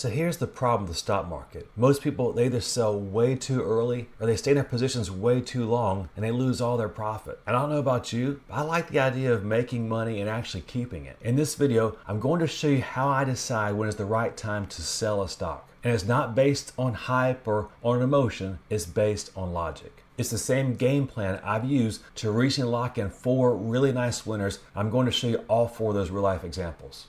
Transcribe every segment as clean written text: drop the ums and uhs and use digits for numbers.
So here's the problem with the stock market. Most people, they either sell way too early or they stay in their positions way too long and they lose all their profit. And I don't know about you, but I like the idea of making money and actually keeping it. In this video, I'm going to show you how I decide when is the right time to sell a stock. And it's not based on hype or on an emotion, it's based on logic. It's the same game plan I've used to recently lock in 4 really nice winners. I'm going to show you all 4 of those real life examples.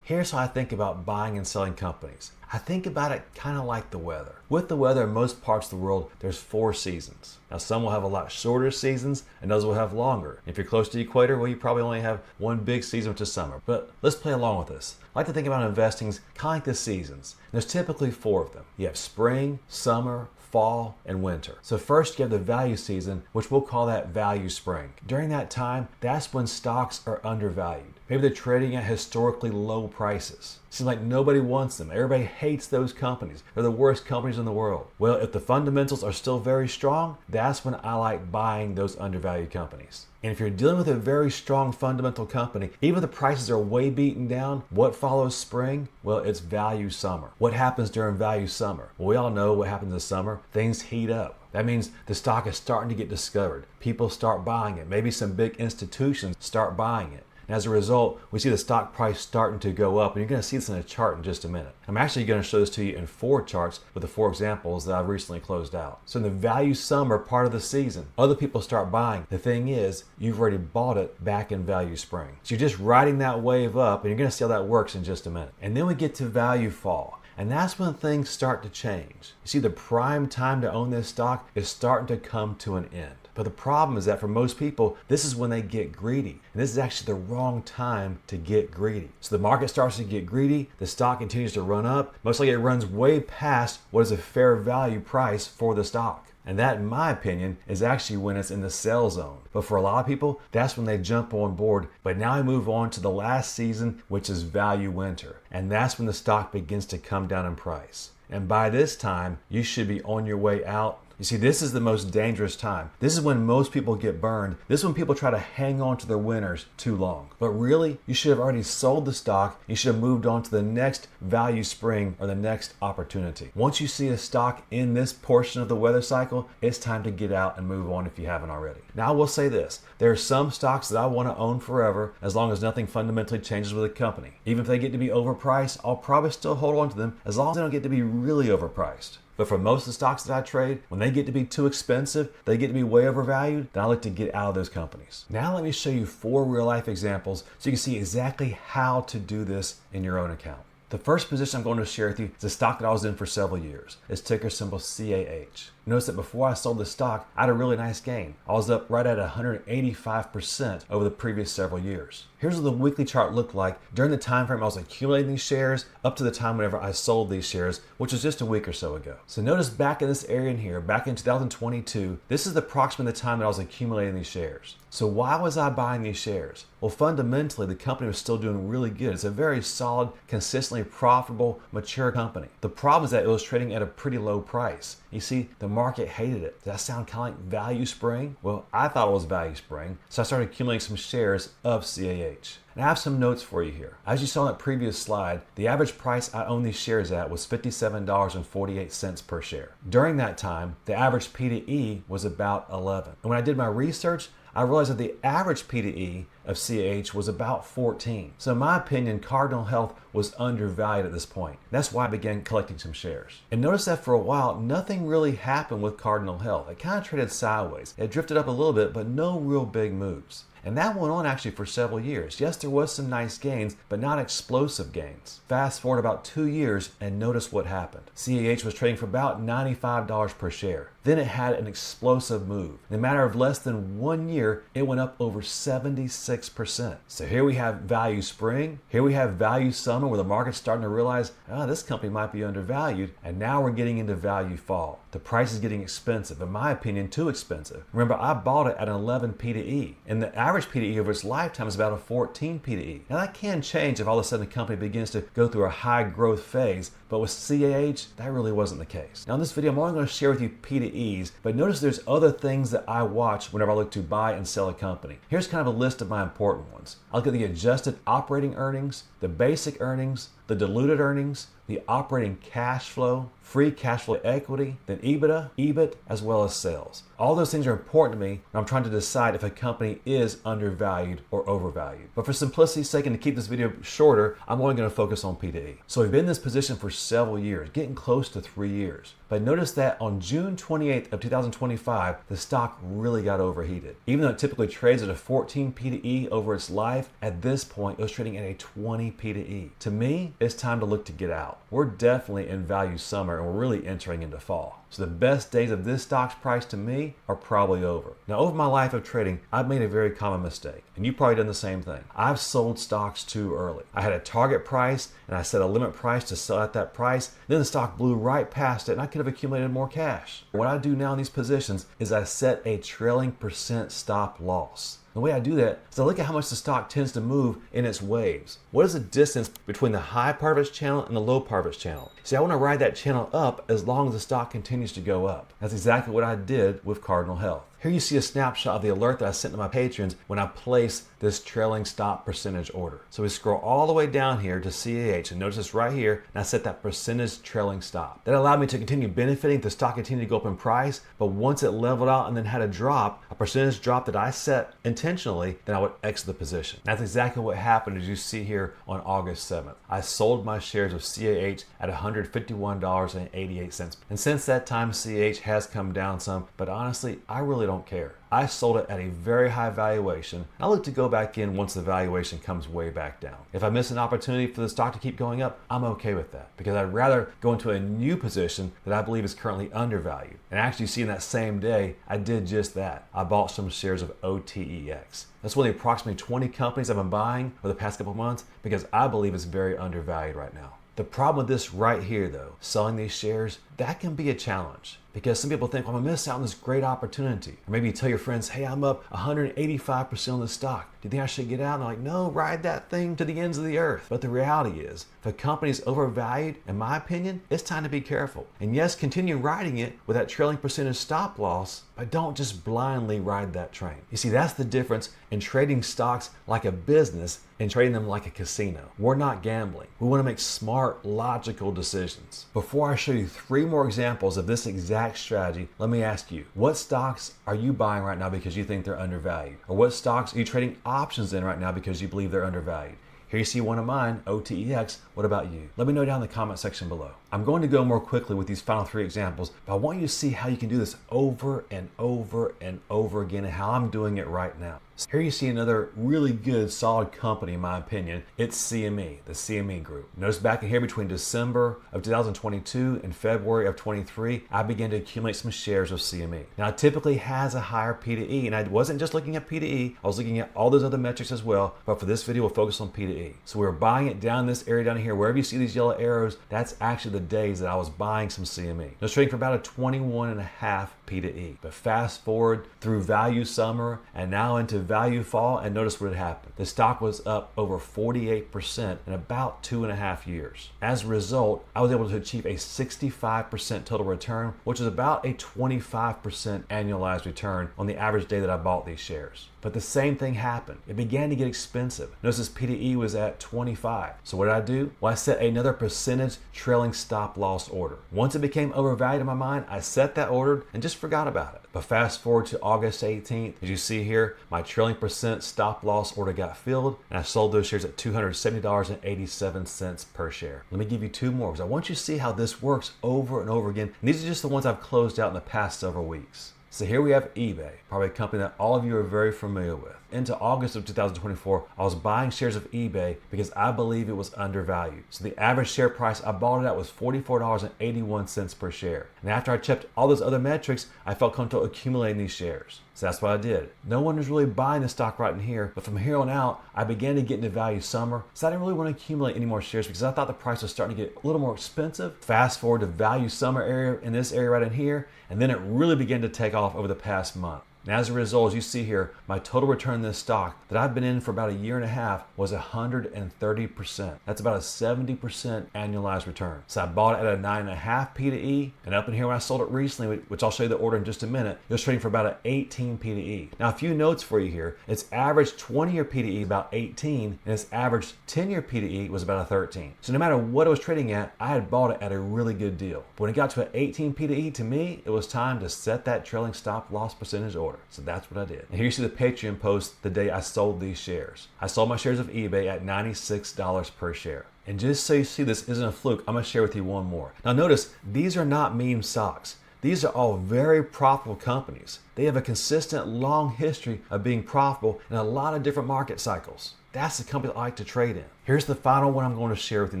Here's how I think about buying and selling companies. I think about it kind of like the weather. With the weather in most parts of the world, there's 4 seasons. Now some will have a lot shorter seasons and others will have longer. If you're close to the equator, well, you probably only have one big season, which is summer. But let's play along with this. I like to think about investing kind of like the seasons. There's typically 4 of them. You have spring, summer, fall, and winter. So first you have the value season, which we'll call that value spring. During that time, that's when stocks are undervalued. Maybe they're trading at historically low prices. Seems like nobody wants them. Everybody hates those companies. They're the worst companies in the world. Well, if the fundamentals are still very strong, that's when I like buying those undervalued companies. And if you're dealing with a very strong fundamental company, even if the prices are way beaten down, what follows spring? Well, it's value summer. What happens during value summer? Well, we all know what happens in summer. Things heat up. That means the stock is starting to get discovered. People start buying it. Maybe some big institutions start buying it. And as a result, we see the stock price starting to go up, and you're going to see this in a chart in just a minute. I'm actually going to show this to you in 4 charts with the 4 examples that I've recently closed out. So in the value summer part of the season, other people start buying. The thing is, you've already bought it back in value spring. So you're just riding that wave up, and you're going to see how that works in just a minute. And then we get to value fall. And that's when things start to change. You see, the prime time to own this stock is starting to come to an end. But the problem is that for most people, this is when they get greedy. And this is actually the wrong time to get greedy. So the market starts to get greedy, the stock continues to run up. Most likely it runs way past what is a fair value price for the stock. And that, in my opinion, is actually when it's in the sell zone. But for a lot of people, that's when they jump on board. But now I move on to the last season, which is value winter. And that's when the stock begins to come down in price. And by this time, you should be on your way out. You see, this is the most dangerous time. This is when most people get burned. This is when people try to hang on to their winners too long. But really, you should have already sold the stock. You should have moved on to the next value spring or the next opportunity. Once you see a stock in this portion of the weather cycle, it's time to get out and move on if you haven't already. Now, I will say this. There are some stocks that I want to own forever as long as nothing fundamentally changes with the company. Even if they get to be overpriced, I'll probably still hold on to them as long as they don't get to be really overpriced. But for most of the stocks that I trade, when they get to be too expensive, they get to be way overvalued, then I like to get out of those companies. Now let me show you 4 real life examples so you can see exactly how to do this in your own account. The first position I'm going to share with you is a stock that I was in for several years. It's ticker symbol CAH. Notice that before I sold the stock, I had a really nice gain. I was up right at 185% over the previous several years. Here's what the weekly chart looked like during the time frame I was accumulating these shares up to the time whenever I sold these shares, which was just a week or so ago. So notice back in this area in here, back in 2022, this is approximately the time that I was accumulating these shares. So why was I buying these shares? Well, fundamentally, the company was still doing really good. It's a very solid, consistently profitable, mature company. The problem is that it was trading at a pretty low price. You see, the market hated it. Does that sound kind of like value spring? Well, I thought it was value spring, so I started accumulating some shares of CAH. And I have some notes for you here. As you saw in that previous slide, the average price I owned these shares at was $57.48 per share. During that time, the average P to E was about 11. And when I did my research, I realized that the average P to E of CAH was about 14. So in my opinion, Cardinal Health was undervalued at this point. That's why I began collecting some shares. And notice that for a while, nothing really happened with Cardinal Health. It kind of traded sideways. It drifted up a little bit, but no real big moves. And that went on actually for several years. Yes, there was some nice gains, but not explosive gains. Fast forward about 2 years and notice what happened. CAH was trading for about $95 per share. Then it had an explosive move. In a matter of less than 1 year, it went up over 76%. So here we have value spring. Here we have value summer where the market's starting to realize, this company might be undervalued. And now we're getting into value fall. The price is getting expensive. In my opinion, too expensive. Remember, I bought it at an 11 P to E. And the average P to E over its lifetime is about a 14 P to E. Now that can change if all of a sudden the company begins to go through a high growth phase. But with CAH, that really wasn't the case. Now in this video, I'm only going to share with you P to E's, but notice there's other things that I watch whenever I look to buy and sell a company. Here's kind of a list of my important ones. I'll look at the adjusted operating earnings, the basic earnings, the diluted earnings, the operating cash flow, free cash flow equity, then EBITDA, EBIT, as well as sales. All those things are important to me when I'm trying to decide if a company is undervalued or overvalued. But for simplicity's sake and to keep this video shorter, I'm only going to focus on P/E. So we've been in this position for several years, getting close to 3 years. But notice that on June 28th of 2025, the stock really got overheated. Even though it typically trades at a 14 P/E over its life, at this point it was trading at a 20 P/E. To me, it's time to look to get out. We're definitely in value summer and we're really entering into fall. So the best days of this stock's price to me are probably over. Now, over my life of trading, I've made a very common mistake, and you've probably done the same thing. I've sold stocks too early. I had a target price and I set a limit price to sell at that price. Then the stock blew right past it and I could have accumulated more cash. What I do now in these positions is I set a trailing percent stop loss. The way I do that is I look at how much the stock tends to move in its waves. What is the distance between the high part of its channel and the low part of its channel? See, I want to ride that channel up as long as the stock continues to go up. That's exactly what I did with Cardinal Health. Here you see a snapshot of the alert that I sent to my patrons when I placed this trailing stop percentage order. So we scroll all the way down here to CAH and notice this right here, and I set that percentage trailing stop. That allowed me to continue benefiting if the stock continued to go up in price, but once it leveled out and then had a drop, a percentage drop that I set intentionally, then I would exit the position. That's exactly what happened as you see here on August 7th. I sold my shares of CAH at $151.88. And since that time, CAH has come down some, but honestly, I really don't care. I sold it at a very high valuation. I look to go back in once the valuation comes way back down. If I miss an opportunity for the stock to keep going up, I'm okay with that because I'd rather go into a new position that I believe is currently undervalued. And actually, see, in that same day, I did just that. I bought some shares of OTEX. That's one of the approximately 20 companies I've been buying over the past couple of months because I believe it's very undervalued right now. The problem with this right here, though, selling these shares, that can be a challenge. Because some people think, well, I'm gonna miss out on this great opportunity. Or maybe you tell your friends, hey, I'm up 185% on the stock. Do you think I should get out? And they're like, no, ride that thing to the ends of the earth. But the reality is, if a company is overvalued, in my opinion, it's time to be careful. And yes, continue riding it with that trailing percentage stop loss, but don't just blindly ride that train. You see, that's the difference in trading stocks like a business and trading them like a casino. We're not gambling. We want to make smart, logical decisions. Before I show you 3 more examples of this exact strategy, let me ask you, what stocks are you buying right now because you think they're undervalued? Or what stocks are you trading options in right now because you believe they're undervalued? Here you see one of mine, OTEX. What about you? Let me know down in the comment section below. I'm going to go more quickly with these final 3 examples, but I want you to see how you can do this over and over and over again and how I'm doing it right now. So here you see another really good, solid company, in my opinion. It's CME, the CME Group. Notice back in here between December of 2022 and February of 23, I began to accumulate some shares of CME. Now, it typically has a higher P/E, and I wasn't just looking at P/E, I was looking at all those other metrics as well, but for this video, we'll focus on P/E. So we were buying it down this area down here. Wherever you see these yellow arrows, that's actually the days that I was buying some CME. It was trading for about a 21.5 P/E. But fast forward through value summer and now into value fall, and notice what had happened. The stock was up over 48% in about 2.5 years. As a result, I was able to achieve a 65% total return, which is about a 25% annualized return on the average day that I bought these shares. But the same thing happened. It began to get expensive. Notice this P/E was at 25. So what did I do? Well, I set another percentage trailing stop loss order. Once it became overvalued in my mind, I set that order and just forgot about it. But fast forward to August 18th, as you see here, my trailing percent stop loss order got filled and I sold those shares at $270.87 per share. Let me give you 2 more because I want you to see how this works over and over again. And these are just the ones I've closed out in the past several weeks. So here we have eBay, probably a company that all of you are very familiar with. Into August of 2024, I was buying shares of eBay because I believe it was undervalued. So the average share price I bought it at was $44.81 per share. And after I checked all those other metrics, I felt comfortable accumulating these shares. So that's what I did. No one was really buying the stock right in here, but from here on out, I began to get into value summer. So I didn't really want to accumulate any more shares because I thought the price was starting to get a little more expensive. Fast forward to value summer area in this area right in here, and then it really began to take off over the past month. And as a result, as you see here, my total return in this stock that I've been in for about a year and a half was 130%. That's about a 70% annualized return. So I bought it at a 9.5 P to E, and up in here when I sold it recently, which I'll show you the order in just a minute, it was trading for about an 18 P to E. Now a few notes for you here. Its average 20-year P to E about 18, and its average 10-year P to E was about a 13. So no matter what it was trading at, I had bought it at a really good deal. But when it got to an 18 P to E, to me, it was time to set that trailing stop loss percentage order. So that's what I did. And here you see the Patreon post the day I sold these shares. I sold my shares of eBay at $96 per share. And just so you see this isn't a fluke, I'm gonna share with you one more. Now notice, these are not meme stocks. These are all very profitable companies. They have a consistent long history of being profitable in a lot of different market cycles. That's the company I like to trade in. Here's the final one I'm going to share with you in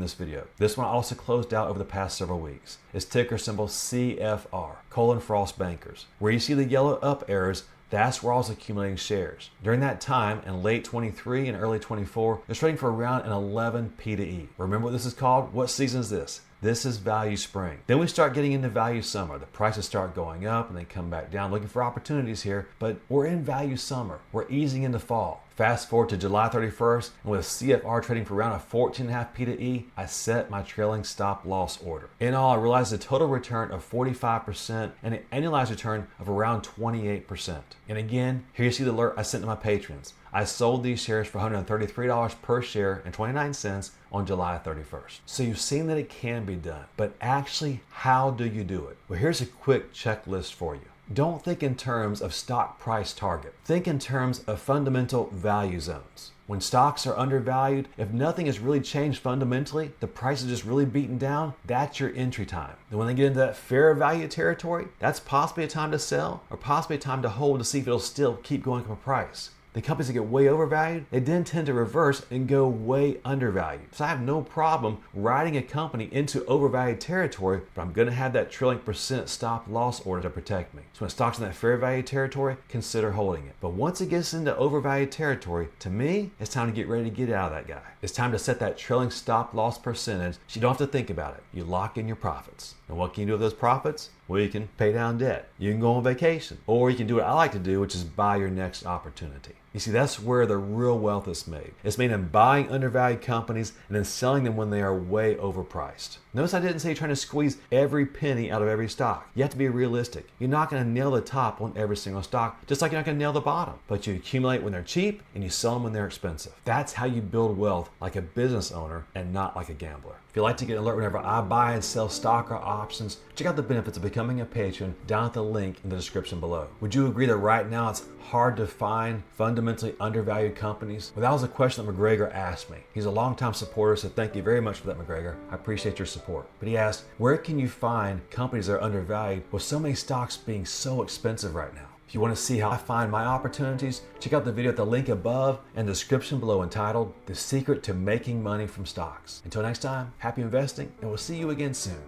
this video. This one also closed out over the past several weeks. It's ticker symbol CFR, Colin Frost Bankers. Where you see the yellow up arrows, that's where I was accumulating shares. During that time, in late 23 and early 24, it's trading for around an 11 P to E. Remember what this is called? What season is this? This is value spring. Then we start getting into value summer. The prices start going up and they come back down, looking for opportunities here, but we're in value summer. We're easing into fall. Fast forward to July 31st, and with CFR trading for around a 14.5 P to E, I set my trailing stop loss order. In all, I realized a total return of 45% and an annualized return of around 28%. And again, here you see the alert I sent to my patrons. I sold these shares for $133 per share and 29 cents on July 31st. So you've seen that it can be done, but actually, how do you do it? Well, here's a quick checklist for you. Don't think in terms of stock price target. Think in terms of fundamental value zones. When stocks are undervalued, if nothing has really changed fundamentally, the price is just really beaten down, that's your entry time. Then when they get into that fair value territory, that's possibly a time to sell or possibly a time to hold to see if it'll still keep going up in price. The companies that get way overvalued, they then tend to reverse and go way undervalued. So I have no problem riding a company into overvalued territory, but I'm gonna have that trailing percent stop loss order to protect me. So when stock's in that fair value territory, consider holding it. But once it gets into overvalued territory, to me, it's time to get ready to get out of that guy. It's time to set that trailing stop loss percentage so you don't have to think about it. You lock in your profits. And what can you do with those profits? Well, you can pay down debt. You can go on vacation. Or you can do what I like to do, which is buy your next opportunity. You see, that's where the real wealth is made. It's made in buying undervalued companies and then selling them when they are way overpriced. Notice I didn't say you're trying to squeeze every penny out of every stock. You have to be realistic. You're not going to nail the top on every single stock, just like you're not going to nail the bottom. But you accumulate when they're cheap and you sell them when they're expensive. That's how you build wealth like a business owner and not like a gambler. If you'd like to get an alert whenever I buy and sell stock or options, check out the benefits of becoming a patron down at the link in the description below. Would you agree that right now it's hard to find fundamentally undervalued companies? Well, that was a question that McGregor asked me. He's a longtime supporter, so thank you very much for that, McGregor. I appreciate your support. But he asked, where can you find companies that are undervalued with so many stocks being so expensive right now? If you want to see how I find my opportunities, check out the video at the link above and the description below entitled The Secret to Making Money from Stocks. Until next time, happy investing, and we'll see you again soon.